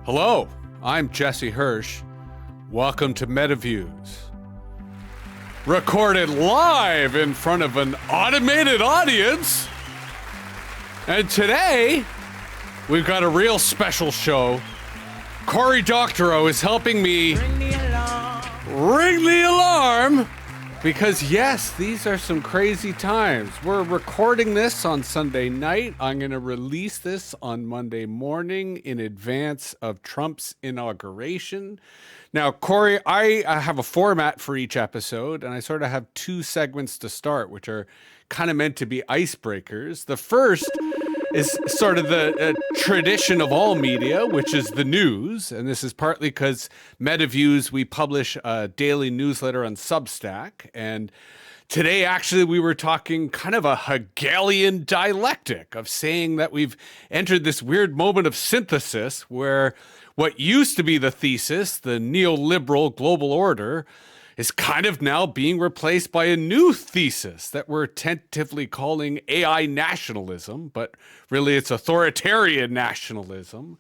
Hello, I'm Jesse Hirsh. Welcome to MetaViews. Recorded live in front of an automated audience. And today, we've got a real special show. Cory Doctorow is helping me ring the alarm because, yes, these are some crazy times. We're recording this on Sunday night. I'm going to release this on Monday morning in advance of Trump's inauguration. Now, Cory, I have a format for each episode, and I sort of have two segments to start, which are kind of meant to be icebreakers. The first is sort of the tradition of all media, which is the news. And this is partly because MetaViews, we publish a daily newsletter on Substack. And today, actually, we were talking kind of a Hegelian dialectic of saying that we've entered this weird moment of synthesis where what used to be the thesis, the neoliberal global order, is kind of now being replaced by a new thesis that we're tentatively calling AI nationalism, but really it's authoritarian nationalism.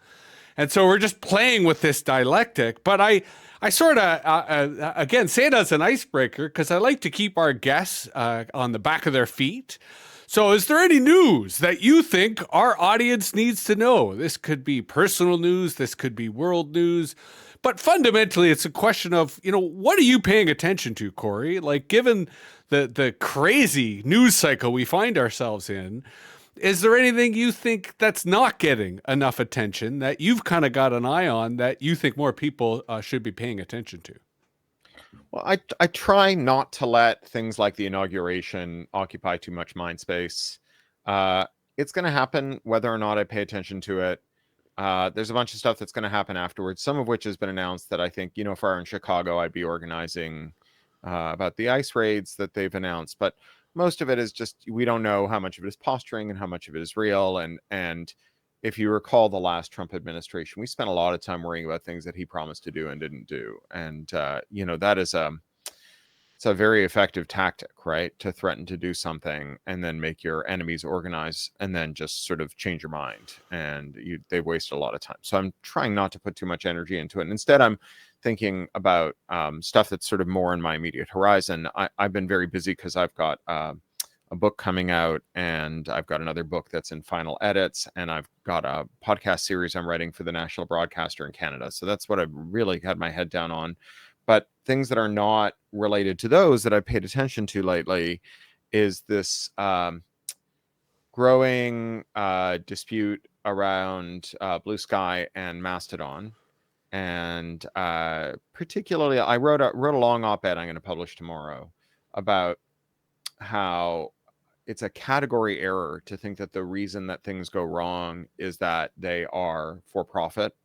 And so we're just playing with this dialectic. But I sort of, again, say it as an icebreaker because I like to keep our guests on the back of their feet. So is there any news that you think our audience needs to know? This could be personal news. This could be world news. But fundamentally, it's a question of, what are you paying attention to, Cory? Like, given the crazy news cycle we find ourselves in, is there anything you think that's not getting enough attention that you've kind of got an eye on that you think more people should be paying attention to? Well, I try not to let things like the inauguration occupy too much mind space. It's going to happen whether or not I pay attention to it. There's a bunch of stuff that's going to happen afterwards, some of which has been announced that I think, if I were in Chicago, I'd be organizing about the ICE raids that they've announced. But most of it is just, we don't know how much of it is posturing and how much of it is real. And if you recall the last Trump administration, we spent a lot of time worrying about things that he promised to do and didn't do. And, that is it's a very effective tactic, right? To threaten to do something and then make your enemies organize and then just sort of change your mind. And they waste a lot of time. So I'm trying not to put too much energy into it. And instead, I'm thinking about stuff that's sort of more in my immediate horizon. I've been very busy because I've got a book coming out and I've got another book that's in final edits and I've got a podcast series I'm writing for the national broadcaster in Canada. So that's what I've really had my head down on. But things that are not related to those that I've paid attention to lately is this growing dispute around Blue Sky and Mastodon. And particularly, I wrote a long op-ed I'm going to publish tomorrow about how it's a category error to think that the reason that things go wrong is that they are for profit.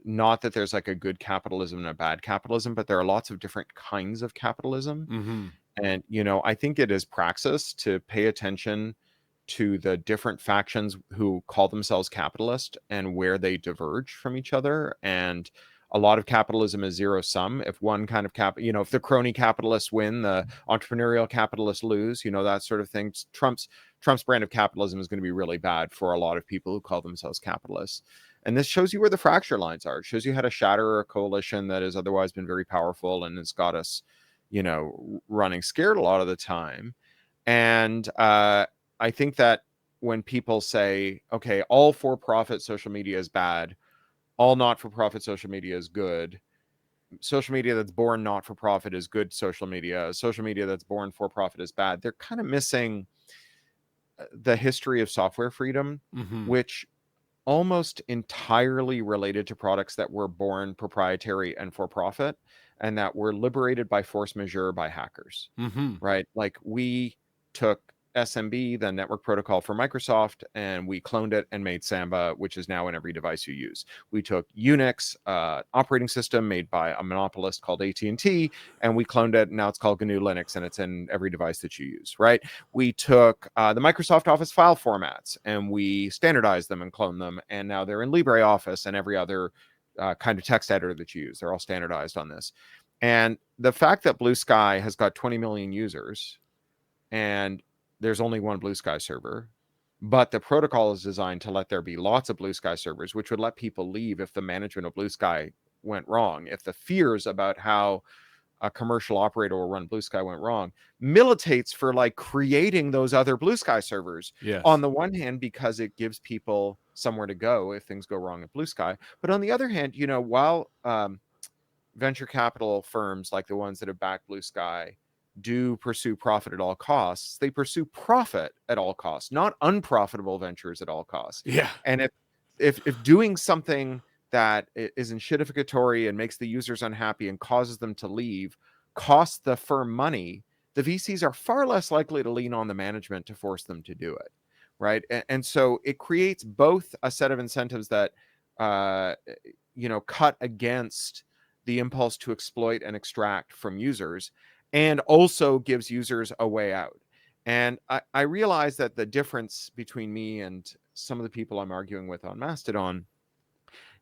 Not that there's like a good capitalism and a bad capitalism, but there are lots of different kinds of capitalism. Mm-hmm. And, I think it is praxis to pay attention to the different factions who call themselves capitalist and where they diverge from each other. And a lot of capitalism is zero sum. If one kind of if the crony capitalists win, the entrepreneurial capitalists lose, that sort of thing. Trump's brand of capitalism is going to be really bad for a lot of people who call themselves capitalists. And this shows you where the fracture lines are. It shows you how to shatter a coalition that has otherwise been very powerful and has got us, running scared a lot of the time. And I think that when people say, okay, all for-profit social media is bad, all not-for-profit social media is good, social media that's born not-for-profit is good social media that's born for-profit is bad, they're kind of missing the history of software freedom, Mm-hmm. which almost entirely related to products that were born proprietary and for profit and that were liberated by force majeure by hackers. Mm-hmm. Right? Like we took SMB, the network protocol for Microsoft, and we cloned it and made Samba, which is now in every device you use. We took Unix, operating system made by a monopolist called AT&T, and we cloned it, and now it's called GNU Linux, and it's in every device that you use, right? We took the Microsoft Office file formats, and we standardized them and cloned them, and now they're in LibreOffice and every other kind of text editor that you use. They're all standardized on this. And the fact that Blue Sky has got 20 million users, and there's only one Blue Sky server, but the protocol is designed to let there be lots of Blue Sky servers, which would let people leave if the management of Blue Sky went wrong, if the fears about how a commercial operator will run Blue Sky went wrong, militates for like creating those other Blue Sky servers. On Yes. the one hand, because it gives people somewhere to go if things go wrong at Blue Sky, but on the other hand, while venture capital firms like the ones that have backed Blue Sky do pursue profit at all costs, they pursue profit at all costs, not unprofitable ventures at all costs. Yeah. And if doing something that is enshittificatory and makes the users unhappy and causes them to leave costs the firm money, the VCs are far less likely to lean on the management to force them to do it, right? And so it creates both a set of incentives that cut against the impulse to exploit and extract from users, and also gives users a way out. And I realize that the difference between me and some of the people I'm arguing with on Mastodon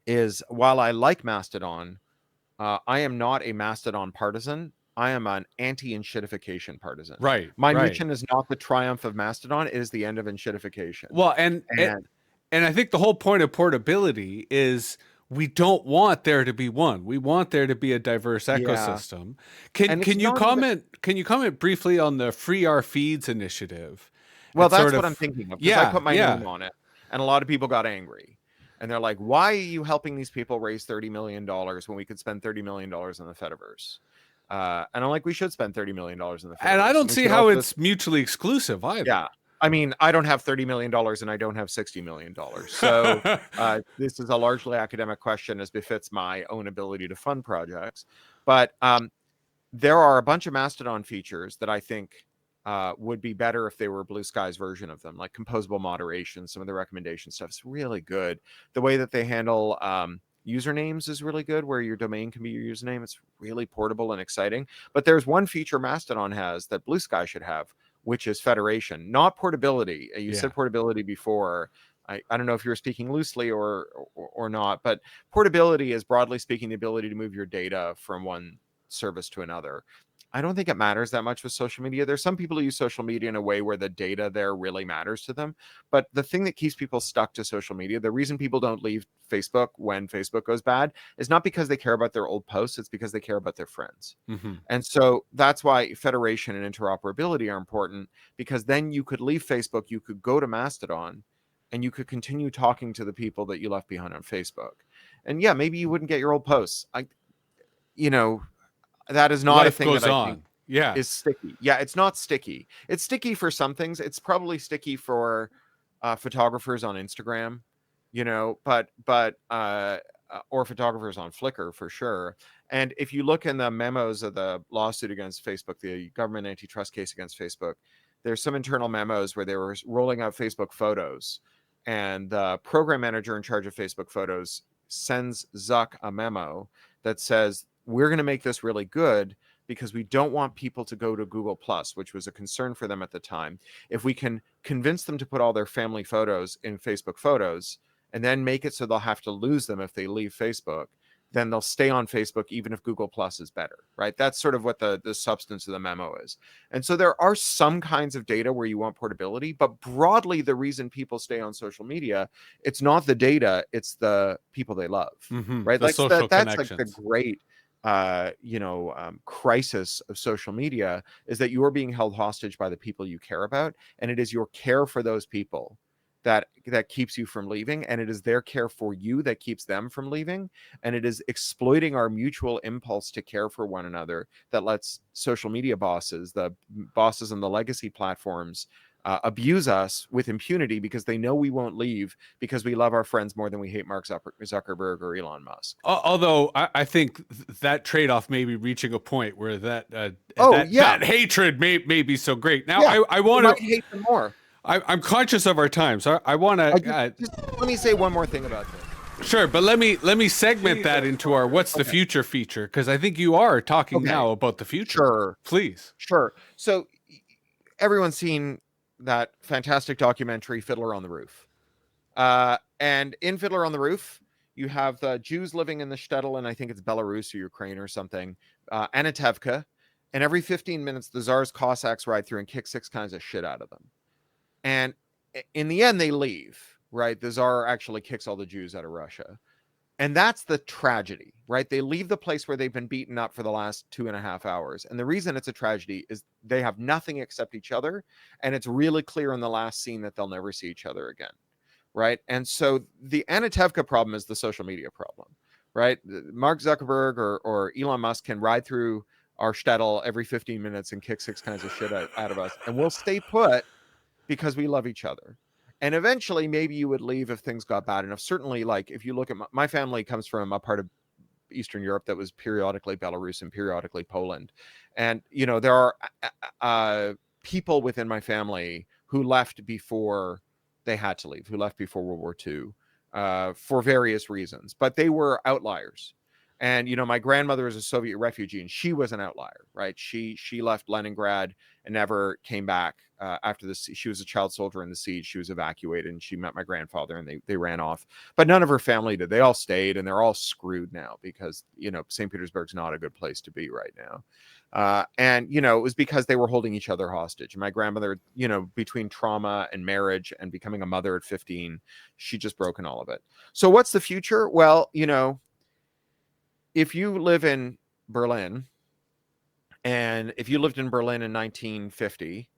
is, while I like Mastodon, I am not a Mastodon partisan. I am an anti-enshittification partisan. Right. My right. mission is not the triumph of Mastodon; it is the end of enshittification. Well, and I think the whole point of portability is we don't want there to be one. We want there to be a diverse ecosystem. Can you comment? Can you comment briefly on the Free Our Feeds initiative? Well, that's what I'm thinking of, because I put my name on it, and a lot of people got angry. And they're like, why are you helping these people raise $30 million when we could spend $30 million in the Fediverse? And I'm like, we should spend $30 million in the Fediverse. And I don't see how it's mutually exclusive either. Yeah. I mean, I don't have $30 million and I don't have $60 million. So this is a largely academic question, as befits my own ability to fund projects. But there are a bunch of Mastodon features that I think would be better if they were Blue Sky's version of them, like composable moderation. Some of the recommendation stuff is really good. The way that they handle usernames is really good, where your domain can be your username. It's really portable and exciting. But there's one feature Mastodon has that Blue Sky should have, which is federation, not portability. You said portability before. I don't know if you were speaking loosely or not, but portability is, broadly speaking, the ability to move your data from one service to another. I don't think it matters that much with social media. There's some people who use social media in a way where the data there really matters to them. But the thing that keeps people stuck to social media, the reason people don't leave Facebook when Facebook goes bad, is not because they care about their old posts. It's because they care about their friends. Mm-hmm. And so that's why federation and interoperability are important, because then you could leave Facebook, you could go to Mastodon, and you could continue talking to the people that you left behind on Facebook. And yeah, maybe you wouldn't get your old posts. That is not Life a thing goes that I on. think Yeah. is sticky. Yeah, it's not sticky. It's sticky for some things. It's probably sticky for photographers on Instagram, or photographers on Flickr for sure. And if you look in the memos of the lawsuit against Facebook, the government antitrust case against Facebook, there's some internal memos where they were rolling out Facebook photos, and the program manager in charge of Facebook photos sends Zuck a memo that says, we're going to make this really good because we don't want people to go to Google Plus, which was a concern for them at the time. If we can convince them to put all their family photos in Facebook Photos and then make it so they'll have to lose them if they leave Facebook, then they'll stay on Facebook even if Google Plus is better, right? That's sort of what the substance of the memo is. And so there are some kinds of data where you want portability, but broadly, the reason people stay on social media, it's not the data, it's the people they love, right? The social that's connections. like the great crisis of social media, is that you are being held hostage by the people you care about, and it is your care for those people that keeps you from leaving, and it is their care for you that keeps them from leaving, and it is exploiting our mutual impulse to care for one another that lets social media bosses, the bosses on the legacy platforms, abuse us with impunity because they know we won't leave because we love our friends more than we hate Mark Zuckerberg or Elon Musk. Although I think that trade-off may be reaching a point where that hatred may be so great. Now I want to hate them more. I'm conscious of our time, so I want to. Let me say one more thing about this. Sure, but let me segment that into our "What's the Future" feature, because I think you are talking now about the future. Sure, please. Sure. So everyone's seen that fantastic documentary Fiddler on the Roof, and in Fiddler on the Roof, you have the Jews living in the shtetl, and I think it's Belarus or Ukraine or something, Anatevka, and every 15 minutes the Tsar's Cossacks ride through and kick 6 kinds of shit out of them. And in the end, they leave, right? The Tsar actually kicks all the Jews out of Russia. And that's the tragedy, right? They leave the place where they've been beaten up for the last 2.5 hours. And the reason it's a tragedy is they have nothing except each other. And it's really clear in the last scene that they'll never see each other again, right? And so the Anatevka problem is the social media problem, right? Mark Zuckerberg or Elon Musk can ride through our shtetl every 15 minutes and kick 6 kinds of shit out of us. And we'll stay put because we love each other. And eventually, maybe you would leave if things got bad enough. Certainly, like if you look at my family comes from a part of Eastern Europe that was periodically Belarus and periodically Poland. And, you know, there are people within my family who left before they had to leave, who left before World War II for various reasons, but they were outliers. And, you know, my grandmother is a Soviet refugee and she was an outlier, right? She left Leningrad and never came back after this. She was a child soldier in the siege. She was evacuated and she met my grandfather and they ran off. But none of her family did. They all stayed and they're all screwed now because, you know, St. Petersburg's not a good place to be right now. And, you know, it was because they were holding each other hostage. And my grandmother, you know, between trauma and marriage and becoming a mother at 15, she just broken all of it. So what's the future? Well, you know, if you live in Berlin and if you lived in Berlin in 1950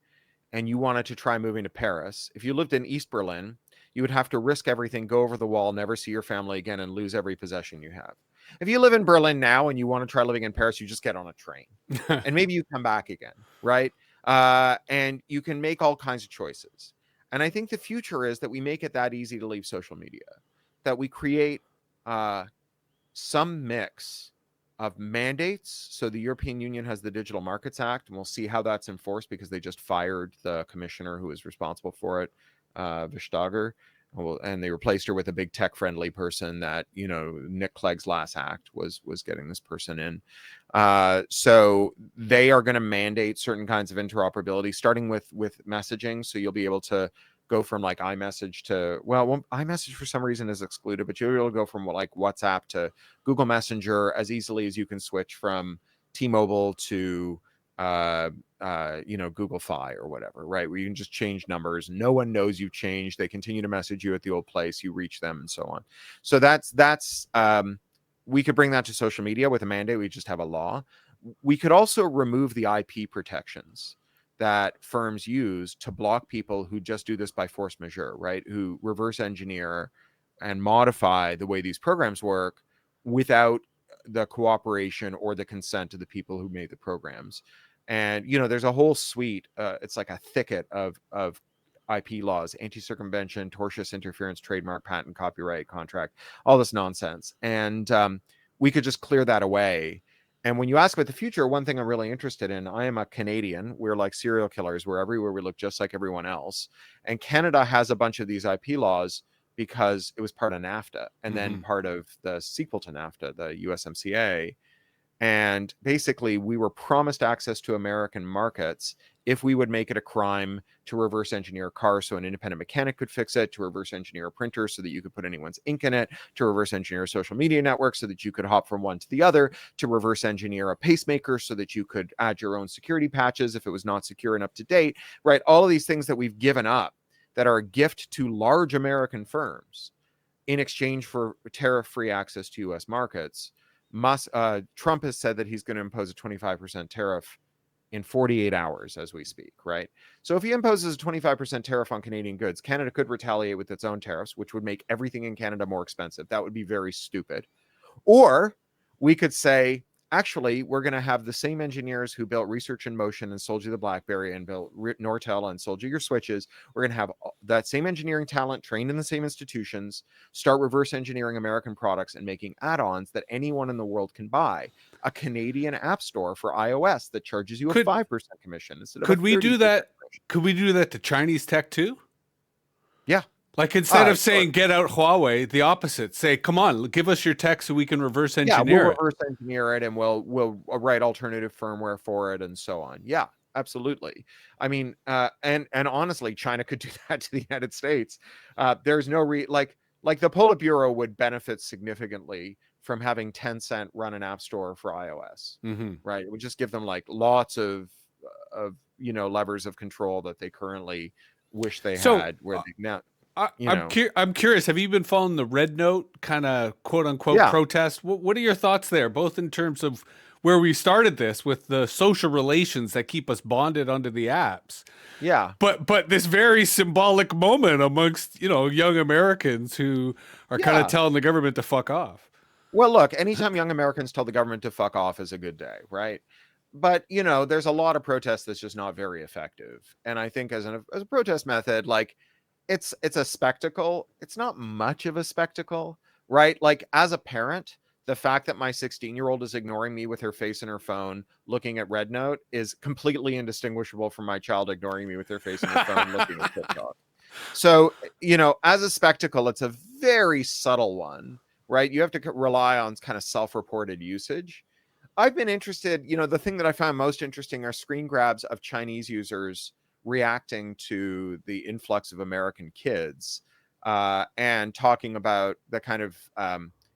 and you wanted to try moving to Paris, if you lived in East Berlin, you would have to risk everything, go over the wall, never see your family again, and lose every possession you have. If you live in Berlin now and you want to try living in Paris, you just get on a train and maybe you come back again, right? And you can make all kinds of choices. And I think the future is that we make it that easy to leave social media, that we create some mix of mandates. So the European Union has the Digital Markets Act, and we'll see how that's enforced because they just fired the commissioner who was responsible for it, Vestager, and they replaced her with a big tech-friendly person that, you know, Nick Clegg's last act was getting this person in. So they are going to mandate certain kinds of interoperability, starting with messaging. So you'll be able to go from like iMessage to, well, iMessage for some reason is excluded, but you'll be able to go from like WhatsApp to Google Messenger as easily as you can switch from T-Mobile to, you know, Google Fi or whatever, right? Where you can just change numbers. No one knows you've changed. They continue to message you at the old place. You reach them and so on. So that's we could bring that to social media with a mandate. We just have a law. We could also remove the IP protections that firms use to block people who just do this by force majeure, right? Who reverse engineer and modify the way these programs work without the cooperation or the consent of the people who made the programs. And, you know, there's a whole suite, it's like a thicket of IP laws, anti-circumvention, tortious interference, trademark, patent, copyright, contract, all this nonsense. And we could just clear that away. And when you ask about the future, one thing I'm really interested in, I am a Canadian. We're like serial killers. We're everywhere. We look just like everyone else. And Canada has a bunch of these IP laws because it was part of NAFTA and then part of the sequel to NAFTA, the USMCA. And basically, we were promised access to American markets if we would make it a crime to reverse engineer a car so an independent mechanic could fix it, to reverse engineer a printer so that you could put anyone's ink in it, to reverse engineer a social media network so that you could hop from one to the other, to reverse engineer a pacemaker so that you could add your own security patches if it was not secure and up to date, right? All of these things that we've given up that are a gift to large American firms in exchange for tariff-free access to U.S. markets. Trump has said that he's going to impose a 25% tariff in 48 hours as we speak, right? So if he imposes a 25% tariff on Canadian goods, Canada could retaliate with its own tariffs, which would make everything in Canada more expensive. That would be very stupid. Or we could say, actually, we're going to have the same engineers who built Research in Motion and sold you the BlackBerry and built Nortel and sold you your switches. We're going to have that same engineering talent trained in the same institutions, start reverse engineering American products and making add-ons that anyone in the world can buy. A Canadian app store for iOS that charges you a 5% commission instead of could we do that? commission. Could we do that to Chinese tech too? Yeah. Like instead of saying get out Huawei, the opposite. Say, come on, give us your tech so we can reverse engineer we'll reverse engineer it and we'll write alternative firmware for it and so on. Yeah, absolutely. I mean, and honestly, China could do that to the United States. There's no like the Politburo would benefit significantly from having Tencent run an app store for iOS, right? It would just give them like lots of you know, levers of control that they currently wish they So had, where they now, you I'm know, I'm curious. Have you been following the Red Note kind of quote unquote yeah, protest? What are your thoughts there, both in terms of where we started this with the social relations that keep us bonded under the apps, yeah, but this very symbolic moment amongst young Americans who are kind of yeah. telling the government to fuck off. Well, look, anytime young Americans tell the government to fuck off is a good day, right? But there's a lot of protest that's just not very effective. And I think as a protest method, like it's a spectacle. It's not much of a spectacle, right? Like as a parent, the fact that my 16-year-old is ignoring me with her face in her phone, looking at Red Note, is completely indistinguishable from my child ignoring me with their face in their phone, looking at TikTok. So, as a spectacle, it's a very subtle one, right? You have to rely on kind of self-reported usage. I've been interested, the thing that I found most interesting are screen grabs of Chinese users reacting to the influx of American kids, and talking about the kind of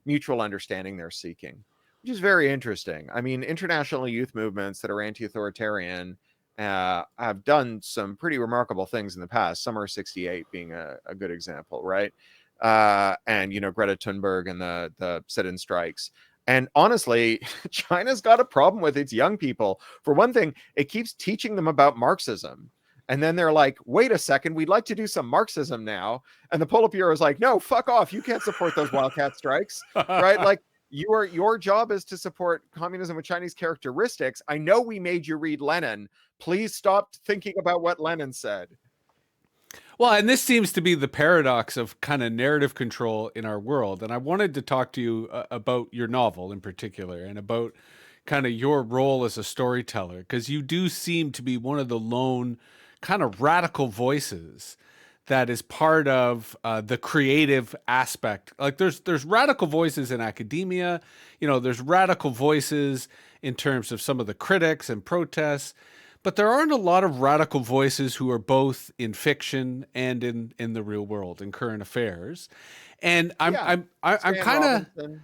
mutual understanding they're seeking, which is very interesting. I mean, international youth movements that are anti-authoritarian have done some pretty remarkable things in the past. Summer '68 being a good example, right? And Greta Thunberg and the sit-in strikes. And honestly, China's got a problem with its young people. For one thing, it keeps teaching them about Marxism. And then they're like, wait a second, we'd like to do some Marxism now. And the Politburo is like, no, fuck off. You can't support those wildcat strikes, right? Like, your job is to support communism with Chinese characteristics. I know we made you read Lenin. Please stop thinking about what Lenin said. Well, and this seems to be the paradox of kind of narrative control in our world. And I wanted to talk to you about your novel in particular and about kind of your role as a storyteller, because you do seem to be one of the lone kind of radical voices that is part of the creative aspect. Like there's radical voices in academia, there's radical voices in terms of some of the critics and protests, but there aren't a lot of radical voices who are both in fiction and in the real world, in current affairs. And Yeah. I'm Stan kind of Robinson.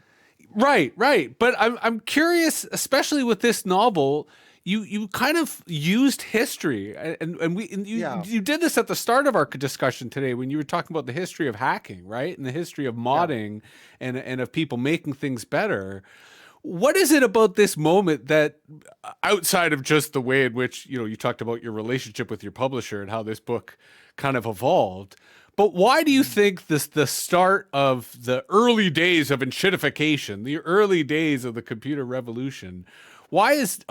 right. But I'm curious, especially with this novel. You kind of used history, and Yeah. you did this at the start of our discussion today when you were talking about the history of hacking, right, and the history of Yeah. modding and of people making things better. What is it about this moment that, outside of just the way in which you talked about your relationship with your publisher and how this book kind of evolved, but why do you think the start of the early days of enshittification, the early days of the computer revolution, why is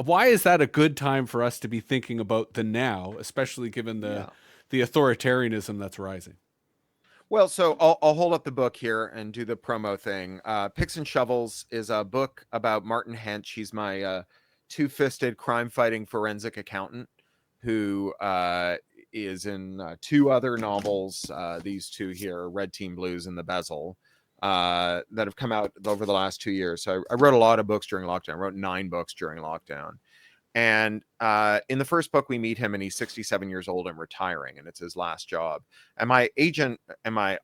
that a good time for us to be thinking about the now, especially given Yeah. the authoritarianism that's rising? Well, so I'll hold up the book here and do the promo thing. Picks and Shovels is a book about Martin Hench. He's my two-fisted crime-fighting forensic accountant who is in two other novels, these two here, Red Team Blues and The Bezel, that have come out over the last 2 years. So I wrote a lot of books during lockdown. I wrote 9 books during lockdown. And in the first book, we meet him, and he's 67 years old and retiring, and it's his last job. And my agent and my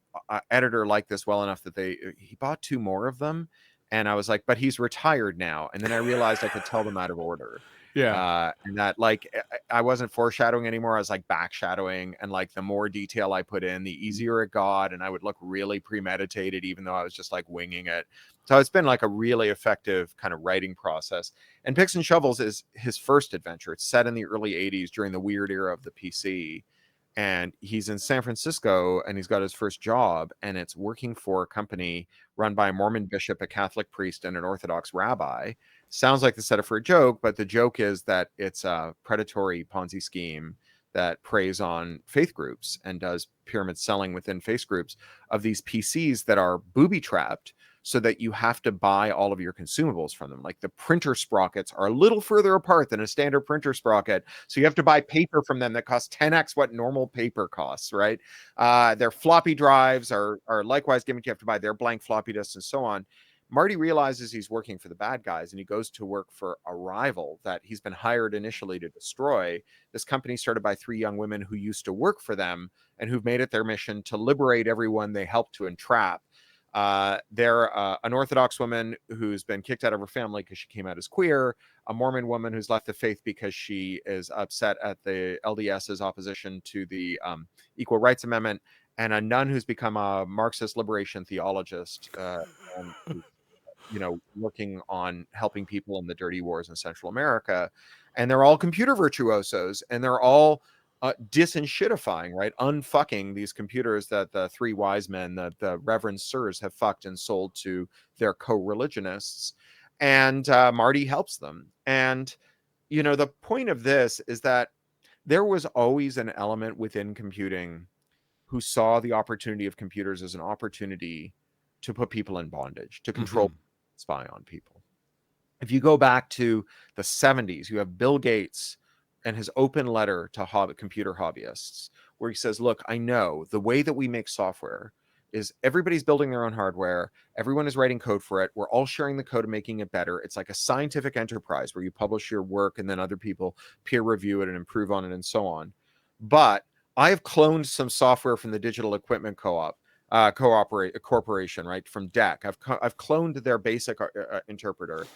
editor liked this well enough that he bought 2 more of them. And I was like, but he's retired now. And then I realized I could tell them out of order. Yeah. And that, like, I wasn't foreshadowing anymore. I was like backshadowing. And like, the more detail I put in, the easier it got. And I would look really premeditated, even though I was just like winging it. So it's been like a really effective kind of writing process. And Picks and Shovels is his first adventure. It's set in the early 80s during the weird era of the PC. And he's in San Francisco and he's got his first job, and it's working for a company run by a Mormon bishop, a Catholic priest, and an Orthodox rabbi. Sounds like the setup for a joke, but the joke is that it's a predatory Ponzi scheme that preys on faith groups and does pyramid selling within faith groups of these PCs that are booby trapped, so that you have to buy all of your consumables from them. Like the printer sprockets are a little further apart than a standard printer sprocket. So you have to buy paper from them that costs 10x what normal paper costs, right? Their floppy drives are likewise given. You have to buy their blank floppy disks and so on. Marty realizes he's working for the bad guys, and he goes to work for a rival that he's been hired initially to destroy. This company started by 3 young women who used to work for them and who've made it their mission to liberate everyone they helped to entrap. They're an Orthodox woman who's been kicked out of her family because she came out as queer, a Mormon woman who's left the faith because she is upset at the LDS's opposition to the Equal Rights Amendment, and a nun who's become a Marxist liberation theologist, and working on helping people in the dirty wars in Central America. And they're all computer virtuosos, and they're all disenshittifying, right? Unfucking these computers that the three wise men, the Reverend Sirs, have fucked and sold to their co-religionists. And Marty helps them. And, the point of this is that there was always an element within computing who saw the opportunity of computers as an opportunity to put people in bondage, to control, spy on people. If you go back to the 70s, you have Bill Gates and his open letter to computer hobbyists, where he says, look, I know the way that we make software is everybody's building their own hardware. Everyone is writing code for it. We're all sharing the code and making it better. It's like a scientific enterprise where you publish your work and then other people peer review it and improve on it and so on. But I have cloned some software from the Digital Equipment Corporation, right, from DEC. I've cloned their basic interpreter.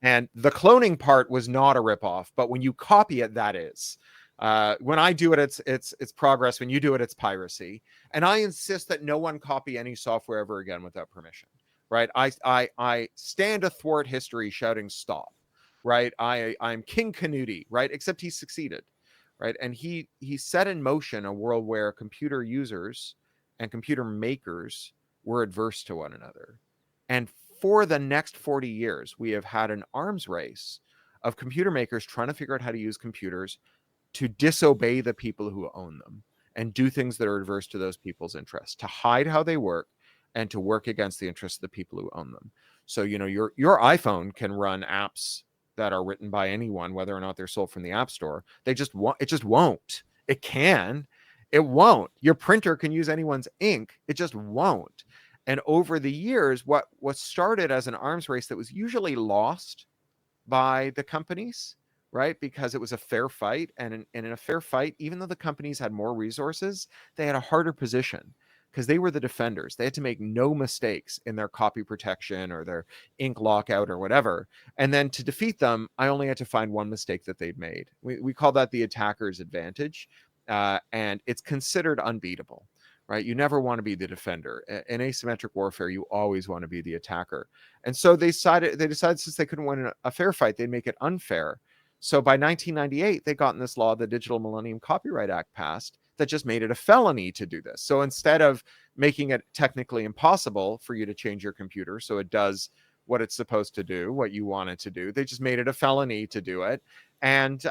And the cloning part was not a ripoff, but when you copy it, that is. When I do it, it's progress. When you do it, it's piracy. And I insist that no one copy any software ever again without permission, right? I stand athwart history shouting stop, right? I'm King Canute, right? Except he succeeded, right? And he set in motion a world where computer users and computer makers were adverse to one another. And for the next 40 years, we have had an arms race of computer makers trying to figure out how to use computers to disobey the people who own them and do things that are adverse to those people's interests, to hide how they work and to work against the interests of the people who own them. So, your iPhone can run apps that are written by anyone, whether or not they're sold from the App Store. It just won't. It can. It won't. Your printer can use anyone's ink. It just won't. And over the years, what started as an arms race that was usually lost by the companies, right? Because it was a fair fight. And in a fair fight, even though the companies had more resources, they had a harder position because they were the defenders. They had to make no mistakes in their copy protection or their ink lockout or whatever. And then to defeat them, I only had to find one mistake that they'd made. We call that the attacker's advantage. And it's considered unbeatable. Right? You never want to be the defender. In asymmetric warfare, you always want to be the attacker. And so they decided since they couldn't win a fair fight, they'd make it unfair. So by 1998, they got in this law, the Digital Millennium Copyright Act passed, that just made it a felony to do this. So instead of making it technically impossible for you to change your computer so it does what it's supposed to do, what you want it to do, they just made it a felony to do it. And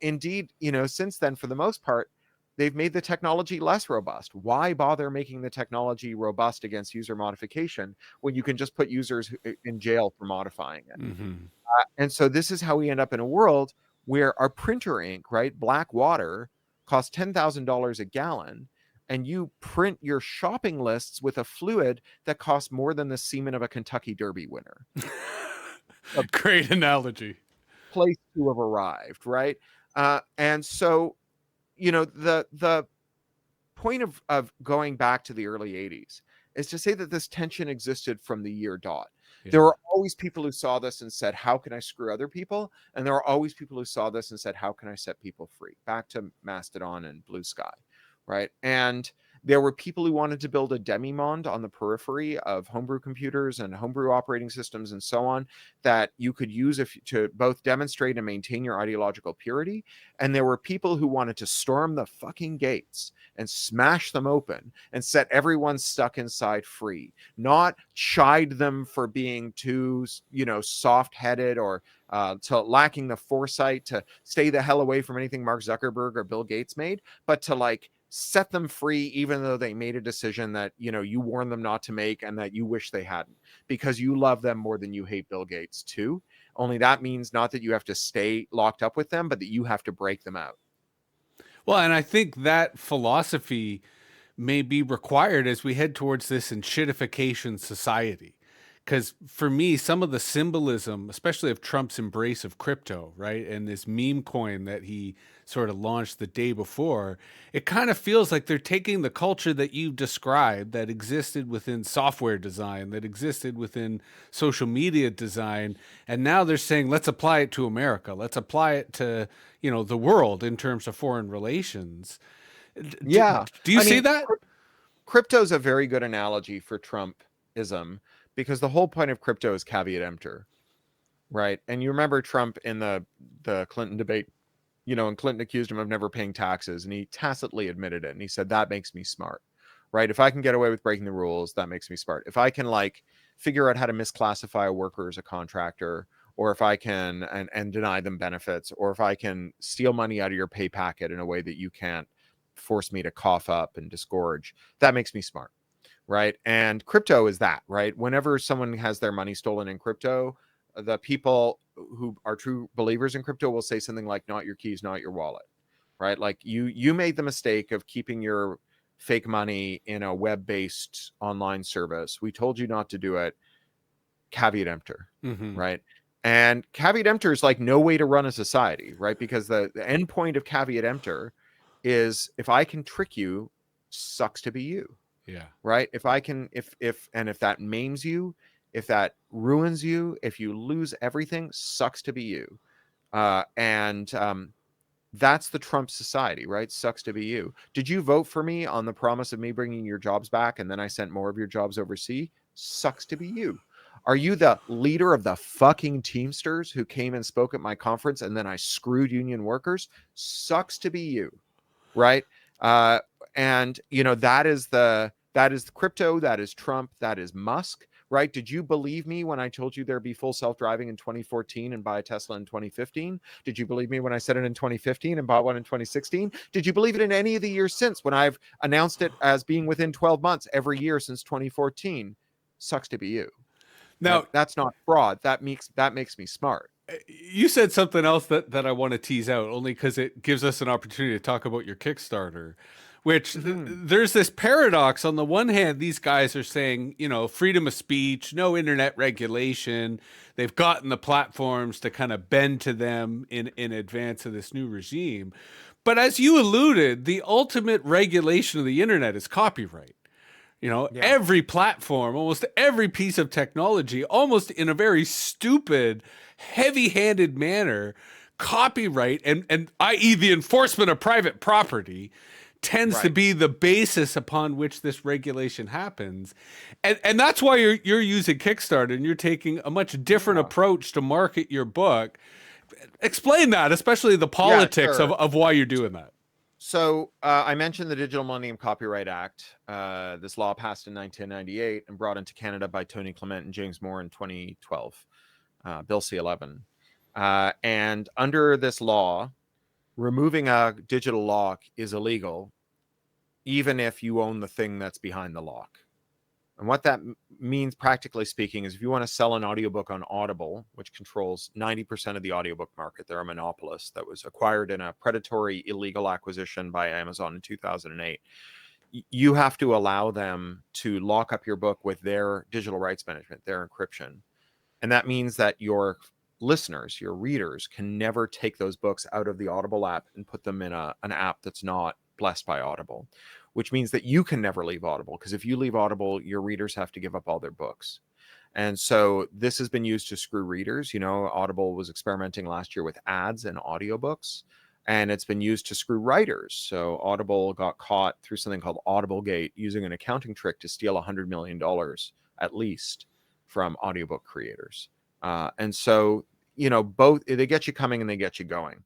indeed, since then, for the most part, they've made the technology less robust. Why bother making the technology robust against user modification when you can just put users in jail for modifying it? And so this is how we end up in a world where our printer ink, right, black water, costs $10,000 a gallon, and you print your shopping lists with a fluid that costs more than the semen of a Kentucky Derby winner. Great analogy. Place to have arrived, right? And so the point of going back to the early 80s is to say that this tension existed from the year dot. Yeah. There were always people who saw this and said, how can I screw other people? And there were always people who saw this and said, how can I set people free? Back to Mastodon and Blue Sky, right? And there were people who wanted to build a demimonde on the periphery of homebrew computers and homebrew operating systems and so on that you could use to both demonstrate and maintain your ideological purity. And there were people who wanted to storm the fucking gates and smash them open and set everyone stuck inside free, not chide them for being too, soft-headed or to lacking the foresight to stay the hell away from anything Mark Zuckerberg or Bill Gates made, but to set them free, even though they made a decision that, you warned them not to make and that you wish they hadn't, because you love them more than you hate Bill Gates too. Only that means not that you have to stay locked up with them, but that you have to break them out. Well, and I think that philosophy may be required as we head towards this enshittification society, Because for me, some of the symbolism, especially of Trump's embrace of crypto, right, and this meme coin that he sort of launched the day before, it kind of feels like they're taking the culture that you described that existed within software design, that existed within social media design, and now they're saying, let's apply it to America. Let's apply it to, the world in terms of foreign relations. Yeah. Do you I see mean, that? crypto's a very good analogy for Trumpism, because the whole point of crypto is caveat emptor, right? And you remember Trump in the Clinton debate, and Clinton accused him of never paying taxes, and he tacitly admitted it, and he said, that makes me smart, right? If I can get away with breaking the rules, that makes me smart. If I can figure out how to misclassify a worker as a contractor, or if I can and deny them benefits, or if I can steal money out of your pay packet in a way that you can't force me to cough up and disgorge, that makes me smart, right? And crypto is that, right? Whenever someone has their money stolen in crypto, the people who are true believers in crypto will say something like, not your keys, not your wallet, right? Like you made the mistake of keeping your fake money in a web-based online service. We told you not to do it. Caveat emptor, Mm-hmm. right? And caveat emptor is like no way to run a society, right? Because the end point of caveat emptor is, if I can trick you, sucks to be you, Yeah. right? If I can, if that maims you, if that ruins you, if you lose everything, sucks to be you. And that's the Trump society, right? Sucks to be you. Did you vote for me on the promise of me bringing your jobs back, and then I sent more of your jobs overseas? Sucks to be you. Are you the leader of the fucking Teamsters who came and spoke at my conference and then I screwed union workers? Sucks to be you, right? Uh, and that is the crypto, that is Trump, that is Musk, right? Did you believe me when I told you there'd be full self-driving in 2014 and buy a Tesla in 2015? Did you believe me when I said it in 2015 and bought one in 2016? Did you believe it in any of the years since, when I've announced it as being within 12 months every year since 2014? Sucks to be you. Now, That's not fraud. That makes me smart. you said something else that I want to tease out, only because it gives us an opportunity to talk about your Kickstarter, which Mhm. there's this paradox. On the one hand, these guys are saying, freedom of speech, no internet regulation. They've gotten the platforms to kind of bend to them in advance of this new regime. But as you alluded, the ultimate regulation of the internet is copyright. Yeah. Every platform, almost every piece of technology, almost in a very stupid, heavy-handed manner, copyright and i.e. the enforcement of private property tends to Right. be the basis upon which this regulation happens. And that's why you're using Kickstarter, and you're taking a much different Yeah. approach to market your book. Explain that, especially the Yeah, politics sure. of why you're doing that. So I mentioned the Digital Millennium Copyright Act. This law passed in 1998 and brought into Canada by Tony Clement and James Moore in 2012, Bill C-11. And under this law, removing a digital lock is illegal, even if you own the thing that's behind the lock. And what that means, practically speaking, is if you want to sell an audiobook on Audible, which controls 90% of the audiobook market, they're a monopolist that was acquired in a predatory illegal acquisition by Amazon in 2008. You have to allow them to lock up your book with their digital rights management, their encryption. And that means that your listeners, your readers, can never take those books out of the Audible app and put them in an app that's not blessed by Audible, which means that you can never leave Audible, because if you leave Audible, your readers have to give up all their books. And so this has been used to screw readers. Audible was experimenting last year with ads and audiobooks, and it's been used to screw writers. So Audible got caught through something called Audiblegate using an accounting trick to steal $100 million at least from audiobook creators. And so, both, they get you coming and they get you going.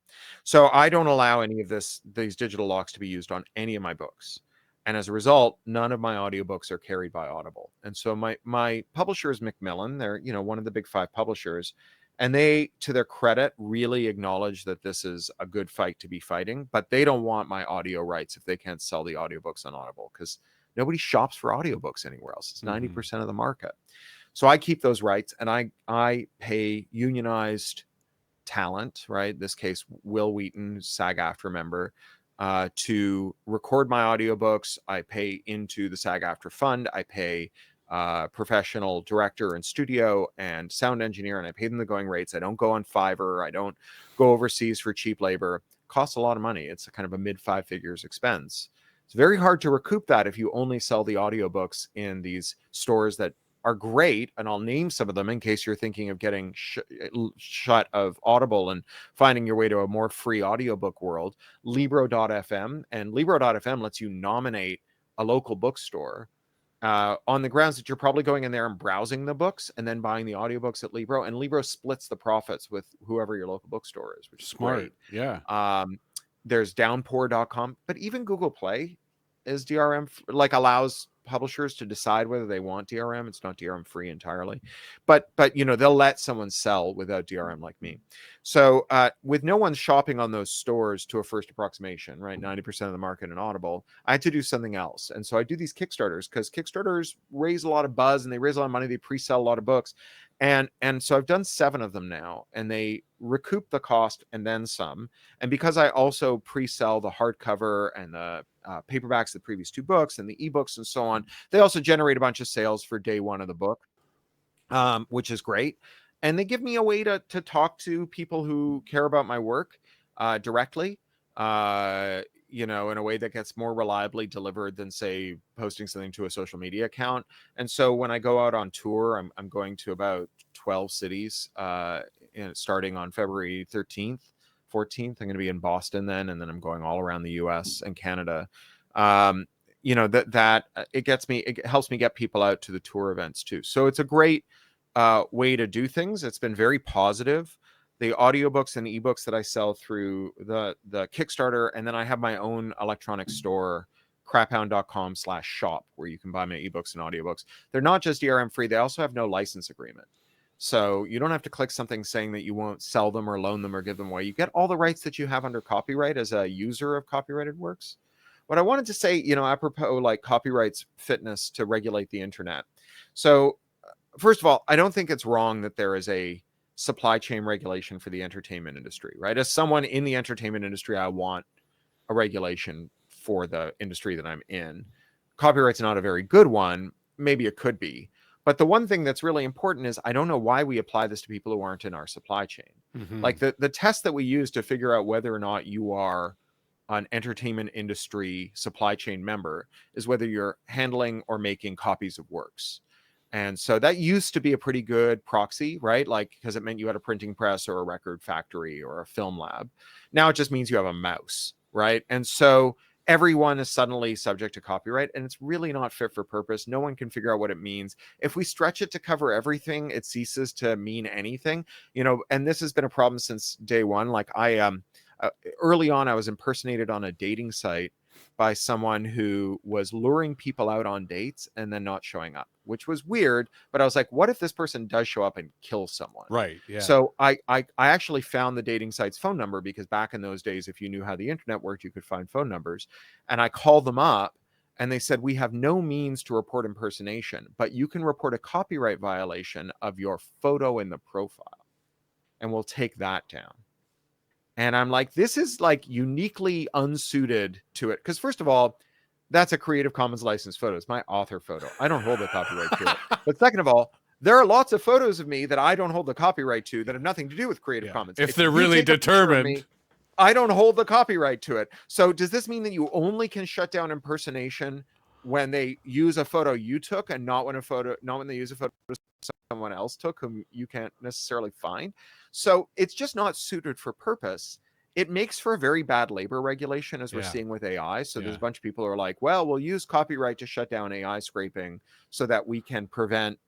So I don't allow any of these digital locks to be used on any of my books. And as a result, none of my audiobooks are carried by Audible. And so my publisher is Macmillan. They're, one of the big 5 publishers. And they, to their credit, really acknowledge that this is a good fight to be fighting, but they don't want my audio rights if they can't sell the audiobooks on Audible, because nobody shops for audiobooks anywhere else. It's 90% of the market. So I keep those rights, and I pay unionized talent, right? This case, Will Wheaton, SAG-AFTRA member, to record my audiobooks. I pay into the SAG-AFTRA fund. I pay professional director and studio and sound engineer, and I pay them the going rates. I don't go on Fiverr. I don't go overseas for cheap labor. It costs a lot of money. It's a kind of a mid 5 figures expense. It's very hard to recoup that if you only sell the audiobooks in these stores that are great, and I'll name some of them in case you're thinking of getting shut of Audible and finding your way to a more free audiobook world. Libro.fm, and Libro.fm lets you nominate a local bookstore on the grounds that you're probably going in there and browsing the books and then buying the audiobooks at Libro, and Libro splits the profits with whoever your local bookstore is, which is Smart. great. Yeah. There's downpour.com, but even Google Play is DRM, like allows publishers to decide whether they want DRM. It's not DRM free entirely, but you know, they'll let someone sell without DRM like me. So with no one shopping on those stores to a first approximation, right, 90% of the market in Audible, I had to do something else. And so I do these Kickstarters because Kickstarters raise a lot of buzz and they raise a lot of money. They pre-sell a lot of books. And so I've done 7 of them now, and they recoup the cost and then some. And because I also pre-sell the hardcover and the paperbacks, the previous 2 books, and the ebooks and so on, they also generate a bunch of sales for day 1 of the book, which is great. And they give me a way to talk to people who care about my work directly, you know, in a way that gets more reliably delivered than, say, posting something to a social media account. And so when I go out on tour, I'm going to about 12 cities, starting on February 13th. 14th. I'm going to be in Boston then, and then I'm going all around the US and Canada. You know, that it helps me get people out to the tour events too. So it's a great way to do things. It's been very positive. The audiobooks and ebooks that I sell through the Kickstarter, and then I have my own electronic store, craphound.com/shop, where you can buy my ebooks and audiobooks. They're not just DRM free, they also have no license agreement. So you don't have to click something saying that you won't sell them or loan them or give them away. You get all the rights that you have under copyright as a user of copyrighted works. What I wanted to say, you know, apropos like copyright's fitness to regulate the internet. So first of all, I don't think it's wrong that there is a supply chain regulation for the entertainment industry, right? As someone in the entertainment industry, I want a regulation for the industry that I'm in. Copyright's not a very good one. Maybe it could be. But the one thing that's really important is I don't know why we apply this to people who aren't in our supply chain. Mm-hmm. Like the test that we use to figure out whether or not you are an entertainment industry supply chain member is whether you're handling or making copies of works. And so that used to be a pretty good proxy, right? Like, because it meant you had a printing press or a record factory or a film lab. Now it just means you have a mouse, right? And so everyone is suddenly subject to copyright, and it's really not fit for purpose. No one can figure out what it means. If we stretch it to cover everything, it ceases to mean anything, you know. And this has been a problem since day one. Like early on, I was impersonated on a dating site by someone who was luring people out on dates and then not showing up, which was weird. But I was like, what if this person does show up and kill someone? Right. Yeah. So I actually found the dating site's phone number, because back in those days, if you knew how the internet worked, you could find phone numbers. And I called them up, and they said, we have no means to report impersonation, but you can report a copyright violation of your photo in the profile, and we'll take that down. And I'm like, this is like uniquely unsuited to it. Because first of all, that's a Creative Commons licensed photo. It's my author photo. I don't hold the copyright to it. But second of all, there are lots of photos of me that I don't hold the copyright to that have nothing to do with Creative Commons. If they're really determined. Me, I don't hold the copyright to it. So does this mean that you only can shut down impersonation when they use a photo you took, and not when they use a photo someone else took whom you can't necessarily find? So it's just not suited for purpose. It makes for a very bad labor regulation, as we're seeing with AI. So there's a bunch of people who are like, well, we'll use copyright to shut down AI scraping so that we can prevent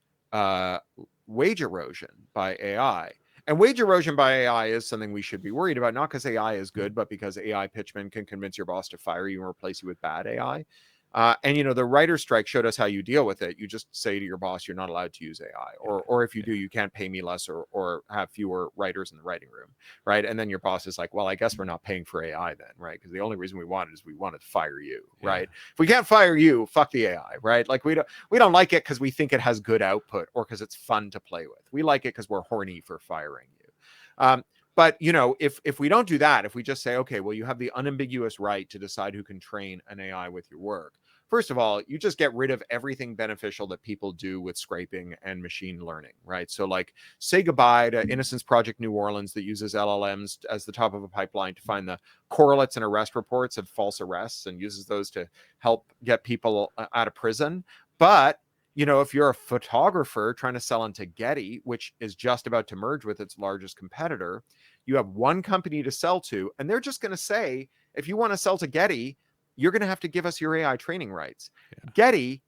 wage erosion by AI. And wage erosion by AI is something we should be worried about, not because AI is good, but because AI pitchmen can convince your boss to fire you and replace you with bad AI. And, you know, the writer's strike showed us how you deal with it. You just say to your boss, you're not allowed to use AI, or if you do, you can't pay me less, or have fewer writers in the writing room, right? And then your boss is like, well, I guess we're not paying for AI then, right? Because the only reason we want it is we wanted to fire you, right? If we can't fire you, fuck the AI, right? Like we don't like it because we think it has good output, or because it's fun to play with. We like it because we're horny for firing you. But, you know, if we don't do that, if we just say, okay, well, you have the unambiguous right to decide who can train an AI with your work, first of all, you just get rid of everything beneficial that people do with scraping and machine learning, right? So like say goodbye to Innocence Project New Orleans that uses LLMs as the top of a pipeline to find the correlates and arrest reports of false arrests and uses those to help get people out of prison. But if you're a photographer trying to sell into Getty, which is just about to merge with its largest competitor, you have one company to sell to, and they're just going to say, if you want to sell to Getty, you're going to have to give us your AI training rights. Yeah. Getty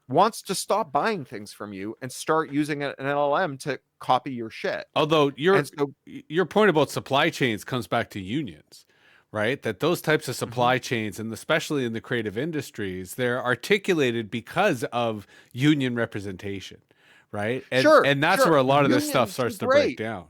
wants to stop buying things from you and start using an LLM to copy your shit. Although your point about supply chains comes back to unions, right? That those types of supply chains, and especially in the creative industries, they're articulated because of union representation, right? And that's where a lot of this stuff starts to break down.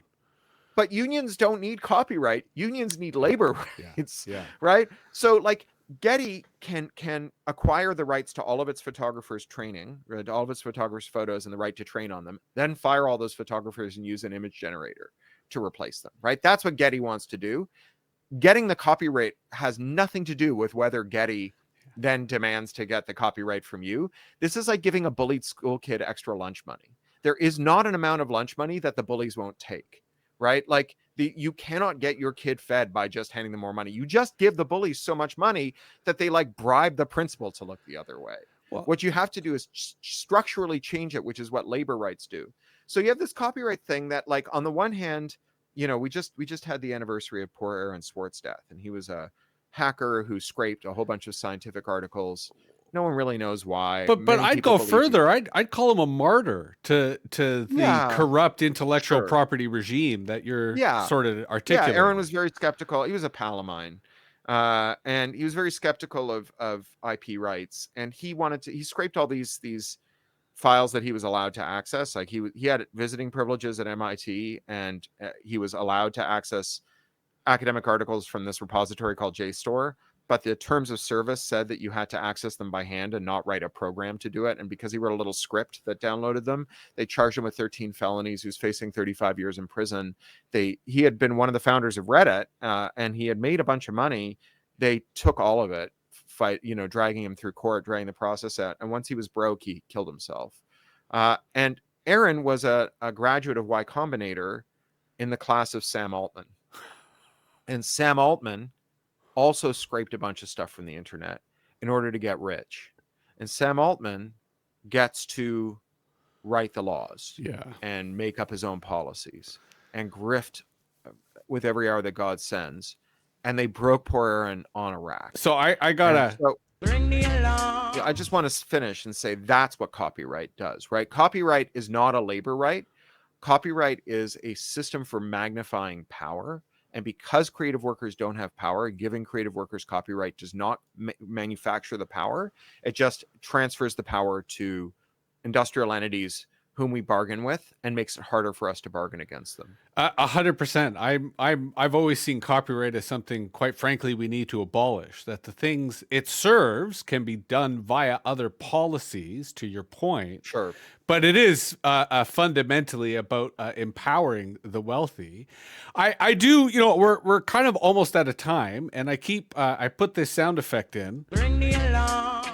But unions don't need copyright. Unions need labor rights, right? So like Getty can acquire the rights to all of its photographers' training, all of its photographers' photos, and the right to train on them, then fire all those photographers and use an image generator to replace them, right? That's what Getty wants to do. Getting the copyright has nothing to do with whether Getty then demands to get the copyright from you. This is like giving a bullied school kid extra lunch money. There is not an amount of lunch money that the bullies won't take, right? Like you cannot get your kid fed by just handing them more money. You just give the bullies so much money that they like bribe the principal to look the other way. Well, what you have to do is structurally change it, which is what labor rights do. So you have this copyright thing that, like, on the one hand, we just had the anniversary of poor Aaron Swartz's death, and he was a hacker who scraped a whole bunch of scientific articles. No one really knows why. But I'd go further. I'd call him a martyr to the corrupt intellectual property regime that you're sort of articulating. Yeah, Aaron was very skeptical. He was a pal of mine. And he was very skeptical of IP rights. And he scraped all these files that he was allowed to access. Like he had visiting privileges at MIT, and he was allowed to access academic articles from this repository called JSTOR. But the terms of service said that you had to access them by hand and not write a program to do it. And because he wrote a little script that downloaded them, they charged him with 13 felonies. He was facing 35 years in prison. He had been one of the founders of Reddit, and he had made a bunch of money. They took all of it, dragging him through court, dragging the process out. And once he was broke, he killed himself. And Aaron was a graduate of Y Combinator in the class of Sam Altman. And Sam Altman also scraped a bunch of stuff from the internet in order to get rich. And Sam Altman gets to write the laws and make up his own policies and grift with every hour that God sends. And they broke poor Aaron on a rack. So I gotta bring me along. I just want to finish and say that's what copyright does, right? Copyright is not a labor right. Copyright is a system for magnifying power. And because creative workers don't have power, giving creative workers copyright does not manufacture the power. It just transfers the power to industrial entities whom we bargain with, and makes it harder for us to bargain against them. 100%. I've always seen copyright as something, quite frankly, we need to abolish. That the things it serves can be done via other policies. To your point, sure, but it is fundamentally about empowering the wealthy. I do, we're kind of almost out of time, and I put this sound effect in. Bring me along.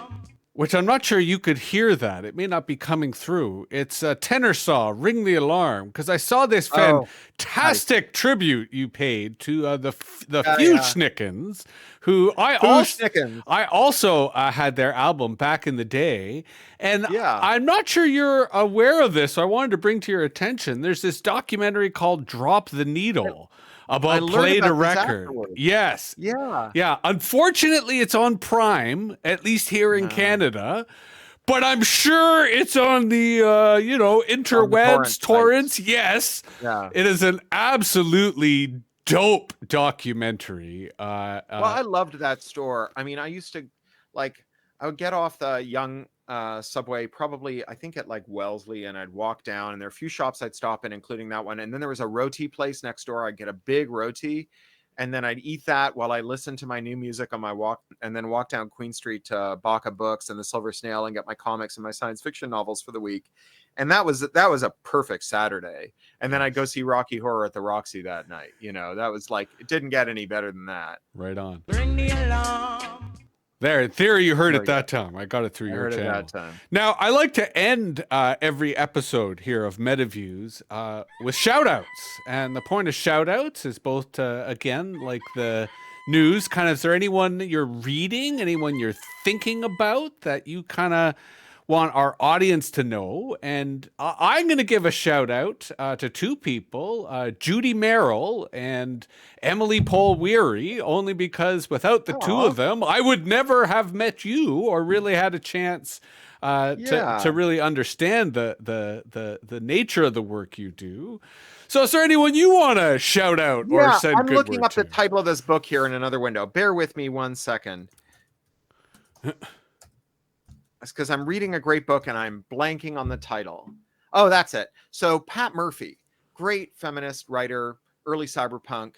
Which I'm not sure you could hear that. It may not be coming through. It's a tenor saw, Ring the Alarm, because I saw this fantastic tribute you paid to the Fuchsnickens, who I also had their album back in the day. And I'm not sure you're aware of this, so I wanted to bring to your attention. There's this documentary called Drop the Needle. About Play to Record. Yes. Yeah. Unfortunately, it's on Prime, at least here in Canada. But I'm sure it's on the, interwebs, torrents. Yes. Yeah. It is an absolutely dope documentary. Well, I loved that store. I mean, I used to, I would get off the Young subway, probably, I think at Wellesley, and I'd walk down, and there are a few shops I'd stop in, including that one. And then there was a roti place next door. I'd get a big roti, and then I'd eat that while I listened to my new music on my walk, and then walk down Queen Street to Baca Books and the Silver Snail and get my comics and my science fiction novels for the week. And that was a perfect Saturday. And then I'd go see Rocky Horror at the Roxy that night. That was it didn't get any better than that. Right on. Bring me along. There, in theory, you heard There it we go. that time. I got it through I your heard it channel. that time. Now, I like to end every episode here of MetaViews with shout-outs. And the point of shout-outs is both to, again, like the news, kind of, is there anyone that you're reading, anyone you're thinking about that you kind of want our audience to know? And I'm going to give a shout-out to two people, Judy Merrill and Emily Paul Weary, only because without the two Aw. of them, I would never have met you or really had a chance to Yeah. really understand the nature of the work you do. So, is there anyone you want to shout out or Yeah, send I'm good looking word up the to? title of this book here in another window. Bear with me 1 second. It's because I'm reading a great book and I'm blanking on the title. Oh, that's it. So Pat Murphy, great feminist writer, early cyberpunk.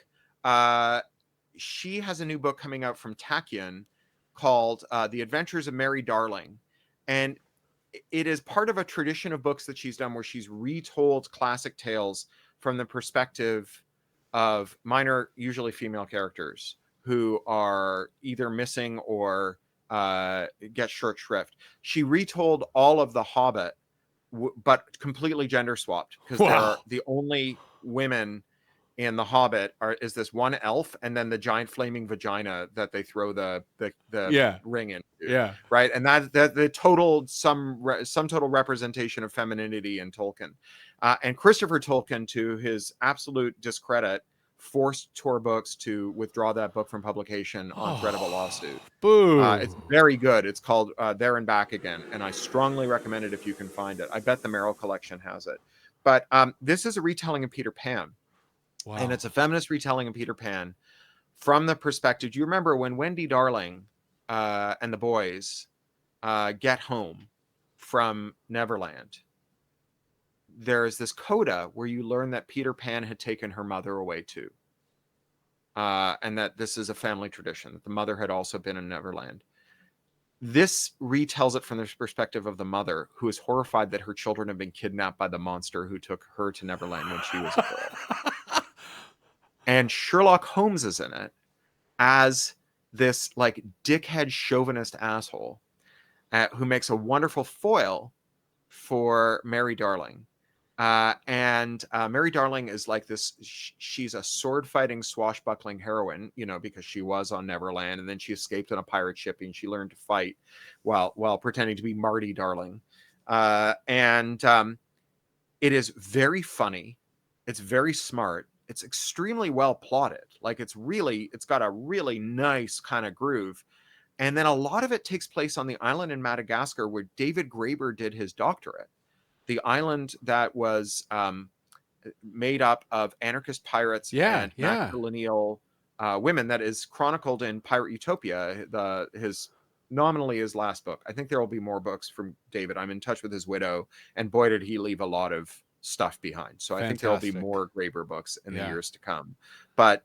She has a new book coming out from Tachyon called The Adventures of Mary Darling. And it is part of a tradition of books that she's done where she's retold classic tales from the perspective of minor, usually female characters who are either missing or get short shrift. She retold all of The Hobbit, but completely gender swapped because there are Wow. the only women in The Hobbit is this one elf and then the giant flaming vagina that they throw the Yeah. ring into, Yeah. right? And that the total some total representation of femininity in Tolkien. And Christopher Tolkien, to his absolute discredit, forced Tor Books to withdraw that book from publication on threat of a lawsuit. Boo. It's very good. It's called There and Back Again, and I strongly recommend it if you can find it. I bet the Merrill collection has it. But this is a retelling of Peter Pan. Wow. And it's a feminist retelling of Peter Pan from the perspective. Do you remember when Wendy Darling and the boys get home from Neverland? There is this coda where you learn that Peter Pan had taken her mother away too. And that this is a family tradition, that the mother had also been in Neverland. This retells it from the perspective of the mother, who is horrified that her children have been kidnapped by the monster who took her to Neverland when she was a girl. And Sherlock Holmes is in it as this like dickhead chauvinist asshole who makes a wonderful foil for Mary Darling. And Mary Darling is like this. She's a sword-fighting, swashbuckling heroine, you know, because she was on Neverland, and then she escaped on a pirate ship, and she learned to fight while pretending to be Marty Darling. And it is very funny. It's very smart. It's extremely well plotted. Like it's got a really nice kind of groove. And then a lot of it takes place on the island in Madagascar where David Graeber did his doctorate. The island that was made up of anarchist pirates and matrilineal women, that is chronicled in Pirate Utopia, his last book. I think there will be more books from David. I'm in touch with his widow, and boy, did he leave a lot of stuff behind. So I think there will be more Graeber books in the years to come. But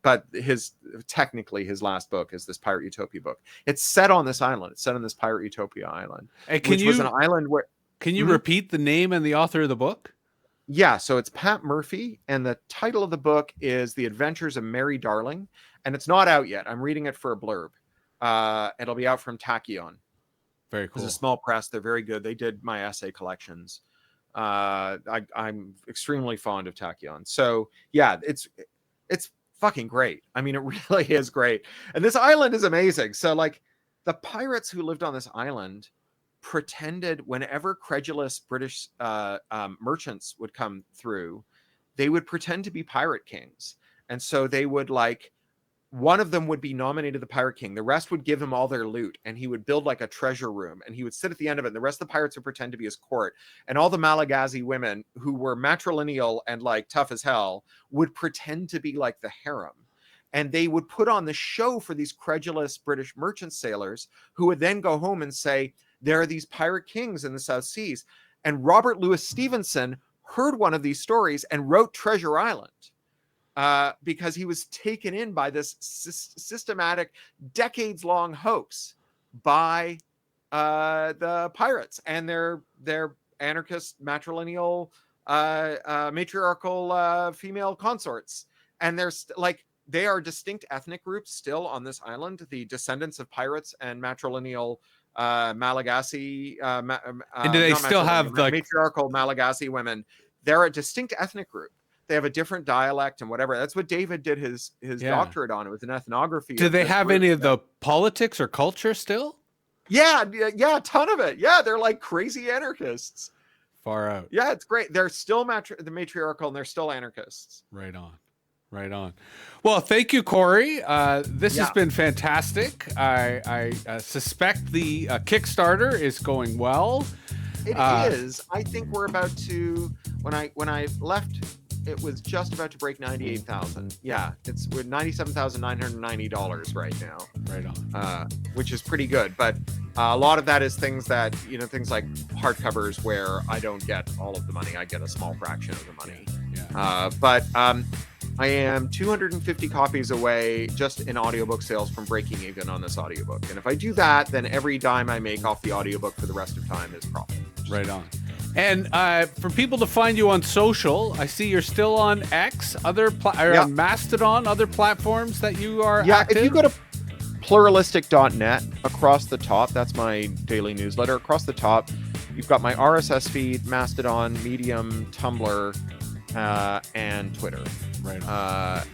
technically his last book is this Pirate Utopia book. It's set on this island. It's set on this Pirate Utopia island, which was an island where. Can you repeat the name and the author of the book? Yeah, so it's Pat Murphy, and the title of the book is The Adventures of Mary Darling, and it's not out yet. I'm reading it for a blurb. It'll be out from Tachyon. Very cool. It's a small press. They're very good. They did my essay collections. I'm extremely fond of Tachyon. So yeah, it's fucking great. I mean, it really is great. And this island is amazing. So like the pirates who lived on this island pretended whenever credulous British merchants would come through, they would pretend to be pirate kings. And so they would like, one of them would be nominated the pirate king. The rest would give him all their loot, and he would build like a treasure room, and he would sit at the end of it. And the rest of the pirates would pretend to be his court. And all the Malagasy women who were matrilineal and like tough as hell would pretend to be like the harem. And they would put on the show for these credulous British merchant sailors who would then go home and say, there are these pirate kings in the South Seas. And Robert Louis Stevenson heard one of these stories and wrote Treasure Island because he was taken in by this systematic, decades-long hoax by the pirates and their anarchist, matrilineal, matriarchal female consorts. And there's like they are distinct ethnic groups still on this island. The descendants of pirates and matrilineal Malagasy, And do they not still have matrilineal, like matriarchal Malagasy women. They're a distinct ethnic group. They have a different dialect and whatever. That's what David did his doctorate on. It was an ethnography. Do of they this have group any of that- the politics or culture still? Yeah, a ton of it. Yeah, they're like crazy anarchists. Far out. Yeah, it's great. They're still the matriarchal and they're still anarchists. Right on. Right on. Well, thank you, Cory. This has been fantastic. I suspect the Kickstarter is going well. It is. I think we're about to. When I left, it was just about to break 98,000. Yeah, we're $97,990 right now. Right on. Which is pretty good. But a lot of that is things that things like hardcovers where I don't get all of the money. I get a small fraction of the money. Yeah. But I am 250 copies away just in audiobook sales from breaking even on this audiobook. And if I do that, then every dime I make off the audiobook for the rest of time is profit. Right on. And for people to find you on social, I see you're still on X, on Mastodon, other platforms that you are active? If you go to pluralistic.net, across the top, that's my daily newsletter. Across the top, you've got my RSS feed, Mastodon, Medium, Tumblr, and Twitter. Right.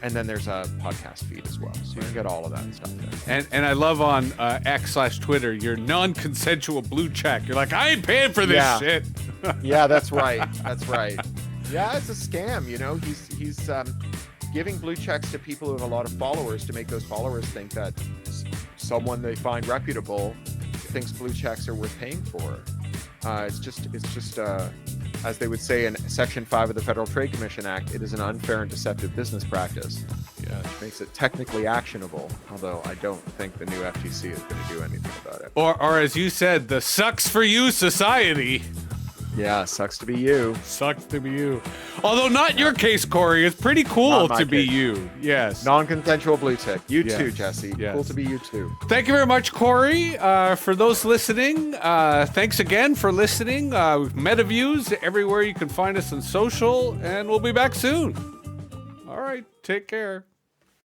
And then there's a podcast feed as well. So you can get all of that stuff there. And I love on X/Twitter, your non-consensual blue check. You're like, I ain't paying for this shit. Yeah, that's right. That's right. Yeah, it's a scam. He's giving blue checks to people who have a lot of followers to make those followers think that someone they find reputable thinks blue checks are worth paying for. It's just as they would say in Section 5 of the Federal Trade Commission Act, it is an unfair and deceptive business practice. Yeah, which makes it technically actionable, although I don't think the new FTC is going to do anything about it. Or as you said, the sucks for you society. Yeah, sucks to be you. Sucks to be you. Although not your case, Cory. It's pretty cool to be you. Yes. Non-consensual blue tick. You too, Jesse. Yes. Cool to be you too. Thank you very much, Cory. For those listening, thanks again for listening. Metaviews everywhere you can find us on social, and we'll be back soon. All right. Take care.